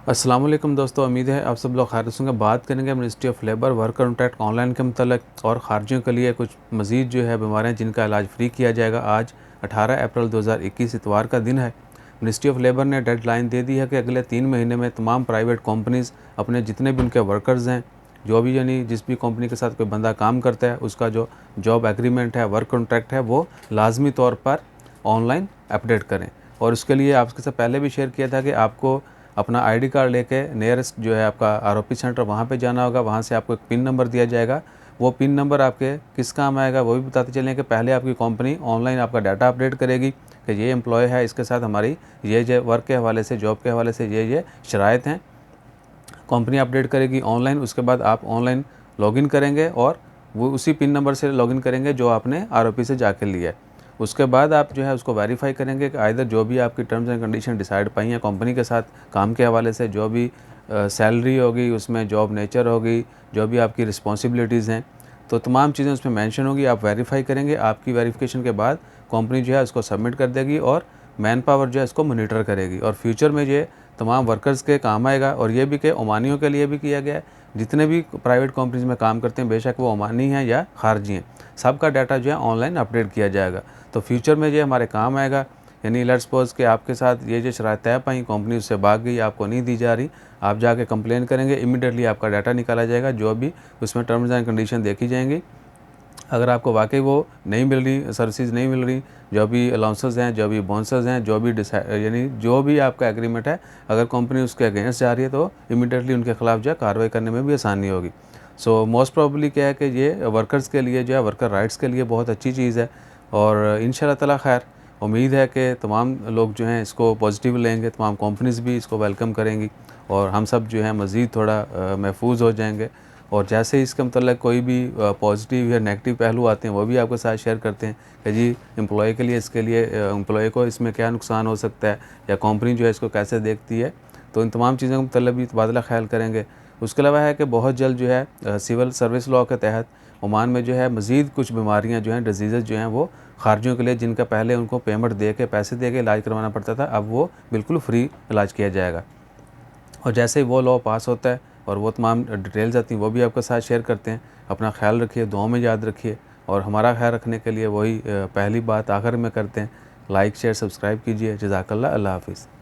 अस्सलाम वालेकुम दोस्तों, उम्मीद है आप सब लोग खैरियत से होंगे। बात करेंगे ministry of labour work contract online के मतलब और खारजियों के लिए कुछ मज़ीद जो है बीमारियाँ जिनका इलाज फ्री किया जाएगा। आज 18 अप्रैल 2021 इतवार का दिन है। मिनिस्ट्री ऑफ लेबर ने डेडलाइन दे दी है कि अगले 3 महीने में तमाम प्राइवेट कंपनीज़ अपने जितने भी उनके वर्कर्स हैं, जो भी यानी जिस भी कंपनी के साथ कोई बंदा काम करता है, उसका जो जॉब एग्रीमेंट है, वर्क कॉन्ट्रैक्ट है, वो लाजमी तौर पर ऑनलाइन अपडेट करें। और उसके लिए आपके साथ पहले भी शेयर किया था कि आपको अपना आईडी कार्ड लेके नियरेस्ट जो है आपका आरओपी सेंटर वहाँ पे जाना होगा। वहाँ से आपको एक पिन नंबर दिया जाएगा। वो पिन नंबर आपके किस काम आएगा वो भी बताते चलें कि पहले आपकी कंपनी ऑनलाइन आपका डाटा अपडेट करेगी कि ये एम्प्लॉय है, इसके साथ हमारी ये वर्क के हवाले से, जॉब के हवाले से ये शराइत हैं। कंपनी अपडेट करेगी ऑनलाइन। उसके बाद आप ऑनलाइन लॉगिन करेंगे और वो उसी पिन नंबर से लॉगिन करेंगे जो आपने आरओपी से जाके लिया है। उसके बाद आप जो है उसको वेरीफाई करेंगे कि आइदर जो भी आपकी टर्म्स एंड कंडीशन डिसाइड पाई हैं कंपनी के साथ काम के हवाले से, जो भी सैलरी होगी उसमें, जॉब नेचर होगी, जो भी आपकी रिस्पॉन्सिबिलिटीज़ हैं, तो तमाम चीज़ें उसमें मेंशन होगी। आप वेरीफाई करेंगे। आपकी वेरिफिकेशन के बाद कंपनी जो है उसको सबमिट कर देगी और मैन पावर जो है इसको मॉनिटर करेगी और फ्यूचर में ये तमाम वर्कर्स के काम आएगा। और ये भी कि ओमानियों के लिए भी किया गया है। जितने भी प्राइवेट कंपनीज में काम करते हैं, बेशक वो ओमानी हैं या खारजी हैं, सबका डाटा जो है ऑनलाइन अपडेट किया जाएगा। तो फ्यूचर में ये हमारे काम आएगा। यानी लेट्स सपोज कि आपके साथ ये जो शराइत तय पाई, कंपनी उससे भाग गई, आपको नहीं दी जा रही, आप जाके कंप्लेन करेंगे, इमीडिएटली आपका डाटा निकाला जाएगा, जो भी उसमें टर्म्स एंड कंडीशन देखी जाएंगी। अगर आपको वाकई वो नहीं मिल रही, सर्विसेज नहीं मिल रही, जो भी अलाउंसेस हैं, जो भी बोनसेस हैं, जो भी यानी जो भी आपका एग्रीमेंट है, अगर कंपनी उसके अगेंस्ट जा रही है तो इमीडिएटली उनके खिलाफ जो है कार्रवाई करने में भी आसानी होगी। सो मोस्ट प्रॉब्ली क्या है कि ये वर्कर्स के लिए जो है, वर्कर राइट्स के लिए बहुत अच्छी चीज़ है। और इंशाल्लाह ताला खैर उम्मीद है कि तमाम लोग जो हैं इसको पॉजिटिव लेंगे, तमाम कंपनीज़ भी इसको वेलकम करेंगी और हम सब जो है मज़ीद थोड़ा महफूज हो जाएंगे। और जैसे ही इसके मतलब कोई भी पॉजिटिव या नेगेटिव पहलू आते हैं वो भी आपके साथ शेयर करते हैं कि जी एम्प्लॉय के लिए, इसके लिए एम्प्लॉय को इसमें क्या नुकसान हो सकता है या कंपनी जो है इसको कैसे देखती है। तो इन तमाम चीज़ों के मतलब भी तबादला ख्याल करेंगे। उसके अलावा है कि बहुत जल्द जो है सिविल सर्विस लॉ के तहत ओमान में जो है मज़ीद कुछ बीमारियाँ जो हैं, डिजीज़ जो हैं, वो खारजियों के लिए जिनका पहले उनको पेमेंट दे के, पैसे दे के इलाज करवाना पड़ता था, अब वो बिल्कुल फ्री इलाज किया जाएगा। और जैसे ही वो लॉ पास होता है और वो तमाम डिटेल्स आती हैं वो भी आपके साथ शेयर करते हैं। अपना ख्याल रखिए, दुआओं में याद रखिए और हमारा ख्याल रखने के लिए वही पहली बात आखिर में करते हैं, लाइक शेयर सब्सक्राइब कीजिए। जज़ाकल्लाह, अल्लाह हाफ़िज़।